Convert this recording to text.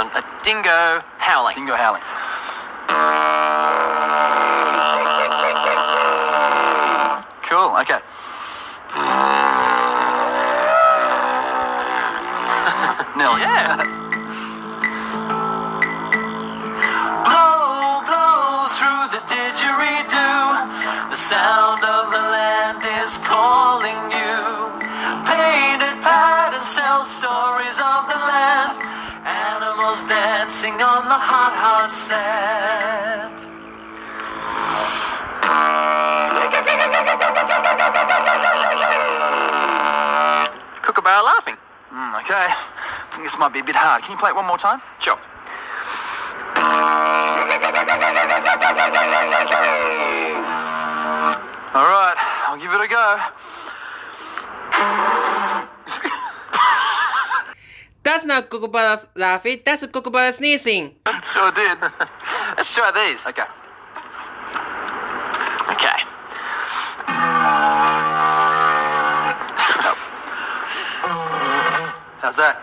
sound. A dingo howling. Dingo howling. Cool, okay. Nearly. Yeah. Blow, blow through the didgeridoo. The sound of the land is calling you. Painted patterns tell stories of the land. Animals dancing on the hot, hot sand. Kookaburra laughing. Okay. I think this might be a bit hard. Can you play it one more time? Sure. All right, I'll give it a go. That's not kookaburra laughing, that's a kookaburra sneezing. Sure did. Let's try these. Okay. Okay. How's that?